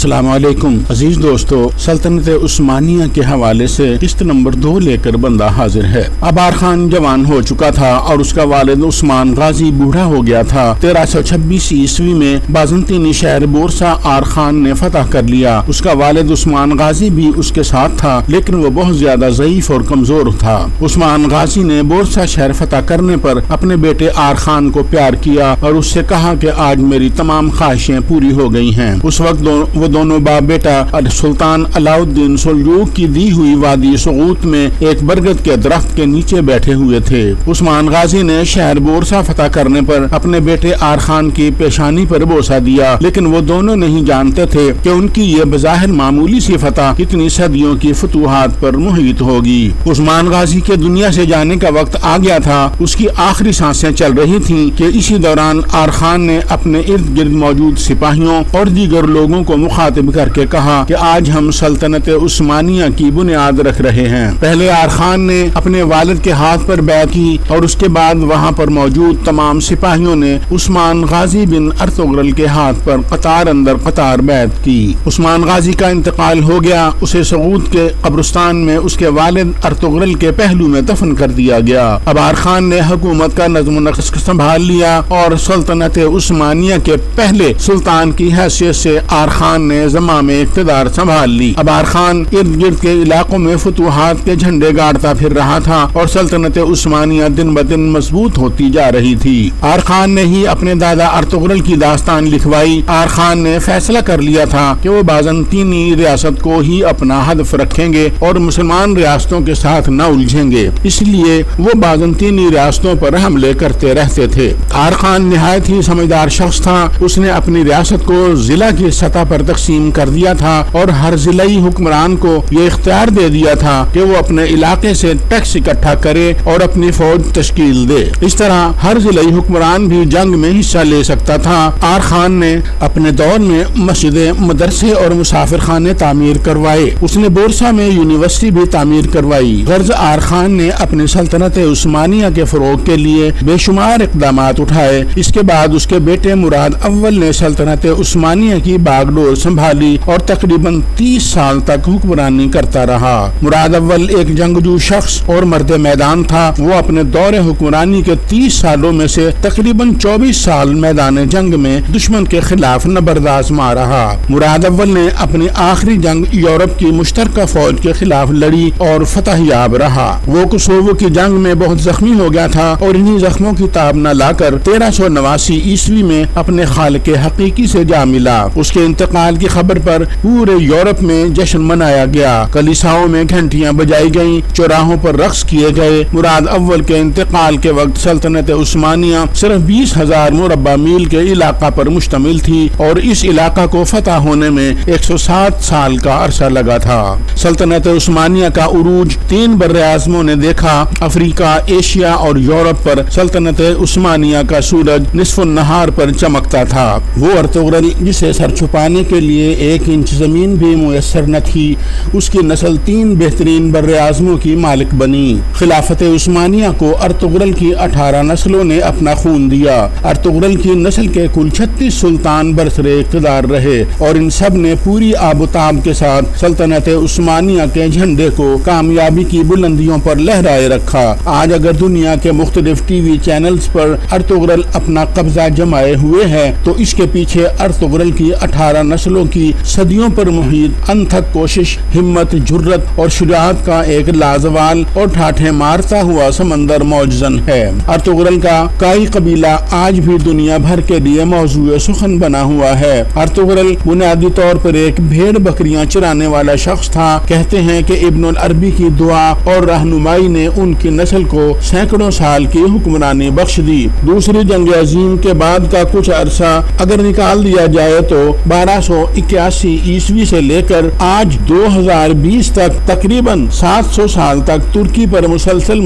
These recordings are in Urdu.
السلام علیکم عزیز دوستو، سلطنت عثمانیہ کے حوالے سے قسط نمبر 2 لے کر بندہ حاضر ہے۔ ابار خان جوان ہو چکا تھا اور اس کا والد عثمان غازی بوڑھا ہو گیا تھا۔ 1326 عیسوی میں بازنطینی شہر بورسا آر خان نے فتح کر لیا۔ اس کا والد عثمان غازی بھی اس کے ساتھ تھا، لیکن وہ بہت زیادہ ضعیف اور کمزور تھا۔ عثمان غازی نے بورسا شہر فتح کرنے پر اپنے بیٹے آر خان کو پیار کیا اور اس سے کہا کہ آج میری تمام خواہشیں پوری ہو گئی ہیں۔ اس وقت وہ دونوں باپ بیٹا سلطان علاء الدین سلجوق کی دی ہوئی وادی سغوط میں ایک برگد کے درخت کے نیچے بیٹھے ہوئے تھے۔ عثمان غازی نے شہر بورسا فتح کرنے پر اپنے بیٹے آر خان کی پیشانی پر بوسہ دیا، لیکن وہ دونوں نہیں جانتے تھے کہ ان کی یہ بظاہر معمولی سی فتح کتنی صدیوں کی فتوحات پر محیط ہوگی۔ عثمان غازی کے دنیا سے جانے کا وقت آ گیا تھا، اس کی آخری سانسیں چل رہی تھیں کہ اسی دوران آر خان نے اپنے ارد گرد موجود سپاہیوں اور دیگر لوگوں کو مخاطب کر کے کہا کہ آج ہم سلطنت عثمانیہ کی بنیاد رکھ رہے ہیں۔ پہلے آر خان نے اپنے والد کے ہاتھ پر بیعت کی اور اس کے بعد وہاں پر موجود تمام سپاہیوں نے عثمان غازی بن ارطغرل کے ہاتھ پر قطار اندر قطار بیعت کی۔ عثمان غازی کا انتقال ہو گیا، اسے سغوط کے قبرستان میں اس کے والد ارطغرل کے پہلو میں دفن کر دیا گیا۔ اب آر خان نے حکومت کا نظم و نسق سنبھال لیا اور سلطنت عثمانیہ کے پہلے سلطان کی حیثیت سے آر خان نے زمام اقتدار سنبھال لی۔ اب آر خان ارد گرد کے علاقوں میں فتوحات کے جھنڈے گاڑتا پھر رہا تھا اور سلطنت عثمانیہ دن بدن مضبوط ہوتی جا رہی تھی۔ آر خان نے ہی اپنے دادا ارطغرل کی داستان لکھوائی۔ آر خان نے فیصلہ کر لیا تھا کہ وہ بازنطینی ریاست کو ہی اپنا ہدف رکھیں گے اور مسلمان ریاستوں کے ساتھ نہ الجھیں گے، اس لیے وہ بازنطینی ریاستوں پر حملے کرتے رہتے تھے۔ آر خان نہایت ہی سمجھدار شخص تھا، اس نے اپنی ریاست کو ضلع کی سطح پر تقسیم کر دیا تھا اور ہر ضلعی حکمران کو یہ اختیار دے دیا تھا کہ وہ اپنے علاقے سے ٹیکس اکٹھا کرے اور اپنی فوج تشکیل دے۔ اس طرح ہر ضلعی حکمران بھی جنگ میں حصہ لے سکتا تھا۔ آر خان نے اپنے دور میں مسجدیں، مدرسے اور مسافر خانے تعمیر کروائے۔ اس نے بورسا میں یونیورسٹی بھی تعمیر کروائی۔ غرض آر خان نے اپنی سلطنت عثمانیہ کے فروغ کے لیے بے شمار اقدامات اٹھائے۔ اس کے بعد اس کے بیٹے مراد اول نے سلطنت عثمانیہ کی باغ ڈور سنبھالی اور تقریباً 30 سال تک حکمرانی کرتا رہا۔ مراد اول ایک جنگجو شخص اور مرد میدان تھا۔ وہ اپنے دور حکمرانی کے 30 سالوں میں سے تقریباً 24 سال میدان جنگ میں دشمن کے خلاف نبردآزما رہا۔ مراد اول نے اپنی آخری جنگ یورپ کی مشترکہ فوج کے خلاف لڑی اور فتح یاب رہا۔ وہ کوسوو کی جنگ میں بہت زخمی ہو گیا تھا اور انہی زخموں کی تاب نہ لا کر 1389 عیسوی میں اپنے خالق حقیقی سے جا ملا۔ اس کے انتقال کی خبر پر پورے یورپ میں جشن منایا گیا، کلیساؤں میں گھنٹیاں بجائی گئیں، چوراہوں پر رقص کیے گئے۔ مراد اول کے انتقال کے وقت سلطنت عثمانیہ صرف 20,000 مربع میل کے علاقہ پر مشتمل تھی اور اس علاقہ کو فتح ہونے میں 107 سال کا عرصہ لگا تھا۔ سلطنت عثمانیہ کا عروج 3 براعظموں نے دیکھا۔ افریقہ، ایشیا اور یورپ پر سلطنت عثمانیہ کا سورج نصف النہار پر چمکتا تھا۔ وہ ارطغرل جسے سر چھپانے کے لیے 1 انچ زمین بھی میسر نہ تھی، اس کی نسل 3 بہترین براعظموں کی مالک بنی۔ خلافت عثمانیہ کو ارطغرل کی 18 نسلوں نے اپنا خون دیا۔ ارطغرل کی نسل کے کل 36 سلطان برسر اقتدار رہے اور ان سب نے پوری آب و تاب کے ساتھ سلطنت عثمانیہ کے جھنڈے کو کامیابی کی بلندیوں پر لہرائے رکھا۔ آج اگر دنیا کے مختلف ٹی وی چینلز پر ارطغرل اپنا قبضہ جمائے ہوئے ہے تو اس کے پیچھے ارطغرل کی 18 نسلوں کی صدیوں پر محیط انتھک کوشش، ہمت، جرت اور شجاعت کا ایک لازوال اور ٹھاٹھے مارتا ہوا سمندر موجزن ہے۔ ارطغرل کا کائی قبیلہ آج بھی دنیا بھر کے لیے موضوع سخن بنا ہوا ہے۔ ارطغرل بنیادی طور پر ایک بھیڑ بکریاں چرانے والا شخص تھا۔ کہتے ہیں کہ ابن العربی کی دعا اور رہنمائی نے ان کی نسل کو سینکڑوں سال کی حکمرانی بخش دی۔ دوسری جنگ عظیم کے بعد کا کچھ عرصہ اگر نکال دیا جائے تو 1281 عیسوی سے لے کر آج 2020 تک تقریباً 700 سال تک ترکی پر مسلسل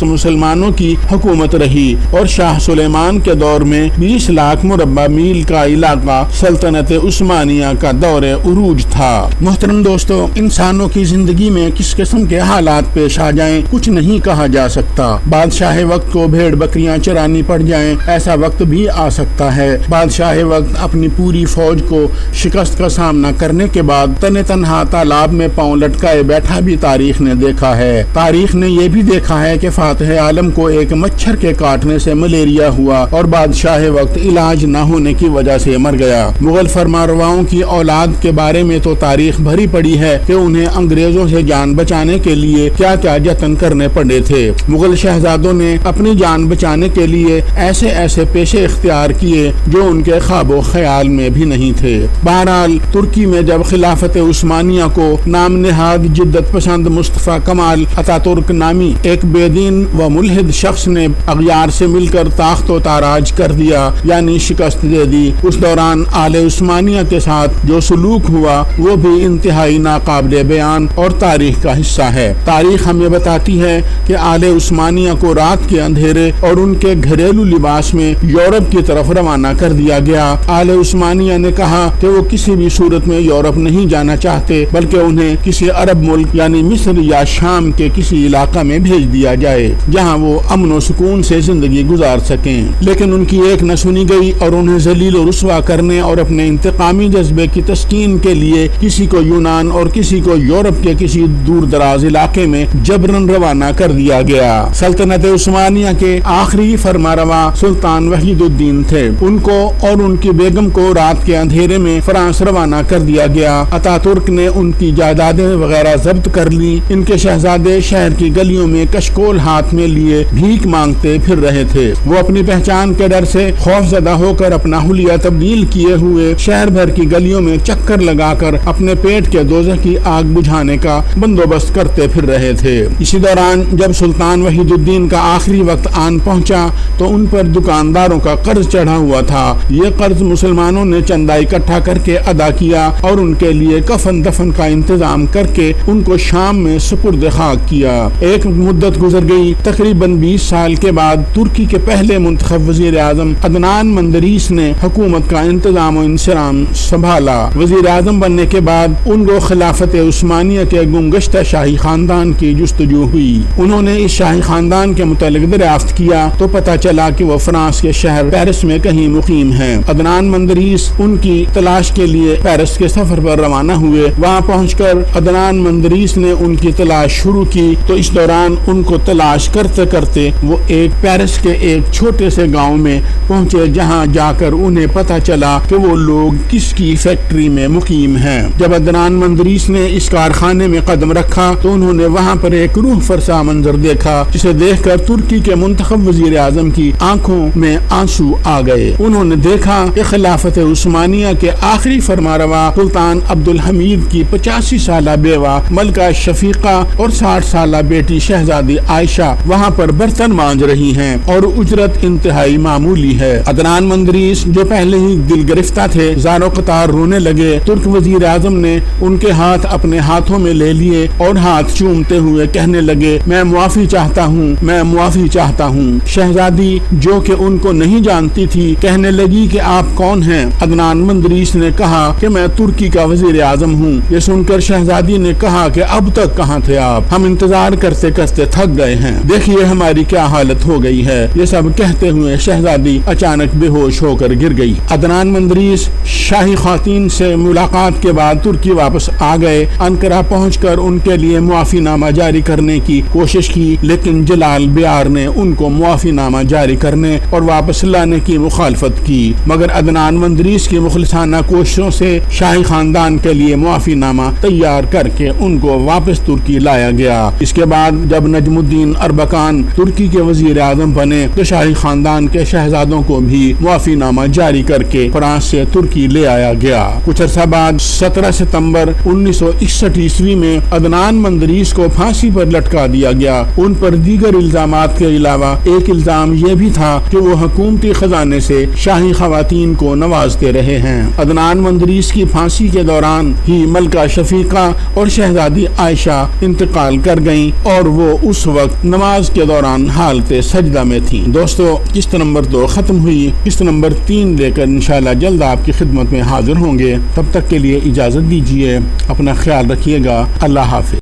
مسلمانوں کی حکومت رہی اور شاہ سلیمان کے دور میں 20 لاکھ مربع میل کا علاقہ سلطنت عثمانیہ کا دور عروج تھا۔ محترم دوستو، انسانوں کی زندگی میں کس قسم کے حالات پیش آ جائیں کچھ نہیں کہا جا سکتا۔ بادشاہ وقت کو بھیڑ بکریاں چرانی پڑ جائیں، ایسا وقت بھی آ سکتا ہے۔ بادشاہ وقت اپنی پوری فوج کو شکست شکست کا سامنا کرنے کے بعد تن تنہا تالاب میں پاؤں لٹکائے بیٹھا بھی تاریخ نے دیکھا ہے۔ تاریخ نے یہ بھی دیکھا ہے کہ فاتح عالم کو ایک مچھر کے کاٹنے سے ملیریا ہوا اور بادشاہ وقت علاج نہ ہونے کی وجہ سے مر گیا۔ مغل فرمانرواؤں کی اولاد کے بارے میں تو تاریخ بھری پڑی ہے کہ انہیں انگریزوں سے جان بچانے کے لیے کیا کیا جتن کرنے پڑے تھے۔ مغل شہزادوں نے اپنی جان بچانے کے لیے ایسے ایسے پیشے اختیار کیے جو ان کے خواب و خیال میں بھی نہیں تھے۔ بہرحال ترکی میں جب خلافت عثمانیہ کو نام نہاد جدت پسند مصطفیٰ کمال اتا ترک نامی ایک بے دین و ملحد شخص نے اغیار سے مل کر تاخت و تاراج کر دیا، یعنی شکست دے دی، اس دوران آل عثمانیہ کے ساتھ جو سلوک ہوا وہ بھی انتہائی ناقابل بیان اور تاریخ کا حصہ ہے۔ تاریخ ہمیں بتاتی ہے کہ آل عثمانیہ کو رات کے اندھیرے اور ان کے گھریلو لباس میں یورپ کی طرف روانہ کر دیا گیا۔ آل عثمانیہ نے کہا کہ وہ کسی بھی صورت میں یورپ نہیں جانا چاہتے، بلکہ انہیں کسی عرب ملک یعنی مصر یا شام کے کسی علاقہ میں بھیج دیا جائے جہاں وہ امن و سکون سے زندگی گزار سکیں۔ لیکن ان کی ایک نہ سنی گئی اور انہیں ذلیل و رسوا کرنے اور اپنے انتقامی جذبے کی تسکین کے لیے کسی کو یونان اور کسی کو یورپ کے کسی دور دراز علاقے میں جبرن روانہ کر دیا گیا۔ سلطنت عثمانیہ کے آخری فرمانروا سلطان وحید الدین تھے۔ ان کو اور ان کی بیگم کو رات کے اندھیرے میں فرانس روانہ کر دیا گیا۔ اتا ترک نے ان کی جائیدادیں وغیرہ ضبط کر لی۔ ان کے شہزادے شہر کی گلیوں میں کشکول ہاتھ میں لیے بھیک مانگتے پھر رہے تھے۔ وہ اپنی پہچان کے ڈر سے خوف زدہ ہو کر اپنا حلیہ تبدیل کیے ہوئے شہر بھر کی گلیوں میں چکر لگا کر اپنے پیٹ کے دوزخ کی آگ بجھانے کا بندوبست کرتے پھر رہے تھے۔ اسی دوران جب سلطان وحید الدین کا آخری وقت آن پہنچا تو ان پر دکانداروں کا قرض چڑھا ہوا تھا۔ یہ قرض مسلمانوں نے چندہ اکٹھا کر کے ادا کیا اور ان کے لیے کفن دفن کا انتظام کر کے ان کو شام میں سپرد خاک کیا۔ ایک مدت گزر گئی، تقریباً 20 سال کے بعد ترکی کے پہلے منتخب وزیر اعظم عدنان مندریس نے حکومت کا انتظام و انصرام سنبھالا۔ وزیر اعظم بننے کے بعد ان کو خلافت عثمانیہ کے گمگشتہ شاہی خاندان کی جستجو ہوئی۔ انہوں نے اس شاہی خاندان کے متعلق دریافت کیا تو پتہ چلا کہ وہ فرانس کے شہر پیرس میں کہیں مقیم ہیں۔ عدنان مندریس ان کی تلاش کے لیے پیرس کے سفر پر روانہ ہوئے۔ وہاں پہنچ کر عدنان مندریس نے ان کی تلاش شروع کی تو اس دوران ان کو تلاش کرتے کرتے وہ ایک پیرس کے ایک چھوٹے سے گاؤں میں پہنچے، جہاں جا کر انہیں پتہ چلا کہ وہ لوگ کس کی فیکٹری میں مقیم ہیں۔ جب عدنان مندریس نے اس کارخانے میں قدم رکھا تو انہوں نے وہاں پر ایک روح فرسا منظر دیکھا، جسے دیکھ کر ترکی کے منتخب وزیر اعظم کی آنکھوں میں آنسو آ گئے۔ انہوں نے دیکھا کہ خلافت عثمانیہ کے آخری فرمانروا سلطان عبدالحمید کی 85 سالہ بیوہ ملکہ شفیقہ اور 60 سالہ بیٹی شہزادی عائشہ وہاں پر برتن مانج رہی ہیں اور اجرت انتہائی معمولی ہے۔ عدنان مندریس جو پہلے ہی دل گرفتہ تھے زار و قطار رونے لگے۔ ترک وزیر اعظم نے ان کے ہاتھ اپنے ہاتھوں میں لے لیے اور ہاتھ چومتے ہوئے کہنے لگے، میں معافی چاہتا ہوں، میں معافی چاہتا ہوں۔ شہزادی جو کہ ان کو نہیں جانتی تھی کہنے لگی کہ آپ کون ہیں؟ عدنان مندریس نے کہا کہ میں ترکی کا وزیر اعظم ہوں۔ یہ سن کر شہزادی نے کہا کہ اب تک کہاں تھے آپ؟ ہم انتظار کرتے کرتے تھک گئے ہیں، دیکھیے ہماری کیا حالت ہو گئی ہے۔ یہ سب کہتے ہوئے شہزادی اچانک بے ہوش ہو کر گر گئی۔ عدنان مندریس شاہی خواتین سے ملاقات کے بعد ترکی واپس آ گئے۔ انقرہ پہنچ کر ان کے لیے معافی نامہ جاری کرنے کی کوشش کی، لیکن جلال بیار نے ان کو معافی نامہ جاری کرنے اور واپس لانے کی مخالفت کی، مگر عدنان مندریس کی مخلصانہ کوششوں سے شاہی خاندان کے لیے معافی نامہ تیار کر کے ان کو واپس ترکی لایا گیا۔ اس کے بعد جب نجم الدین اربکان ترکی کے وزیر اعظم بنے تو شاہی خاندان کے شہزادوں کو بھی معافی نامہ جاری کر کے فرانس سے ترکی لے آیا گیا۔ کچھ عرصہ بعد 17 ستمبر 1961 عیسوی میں عدنان مندریس کو پھانسی پر لٹکا دیا گیا۔ ان پر دیگر الزامات کے علاوہ ایک الزام یہ بھی تھا کہ وہ حکومتی خزانے سے شاہی خواتین کو نوازتے رہے ہیں۔ عدنان مندریس کی پھانسی کے دوران ہی ملکہ شفیقہ اور شہزادی عائشہ انتقال کر گئیں اور وہ اس وقت نماز کے دوران حالت سجدہ میں تھیں۔ دوستو، قسط نمبر 2 ختم ہوئی، قسط نمبر 3 لے کر انشاءاللہ جلد آپ کی خدمت میں حاضر ہوں گے۔ تب تک کے لیے اجازت دیجیے، اپنا خیال رکھیے گا۔ اللہ حافظ۔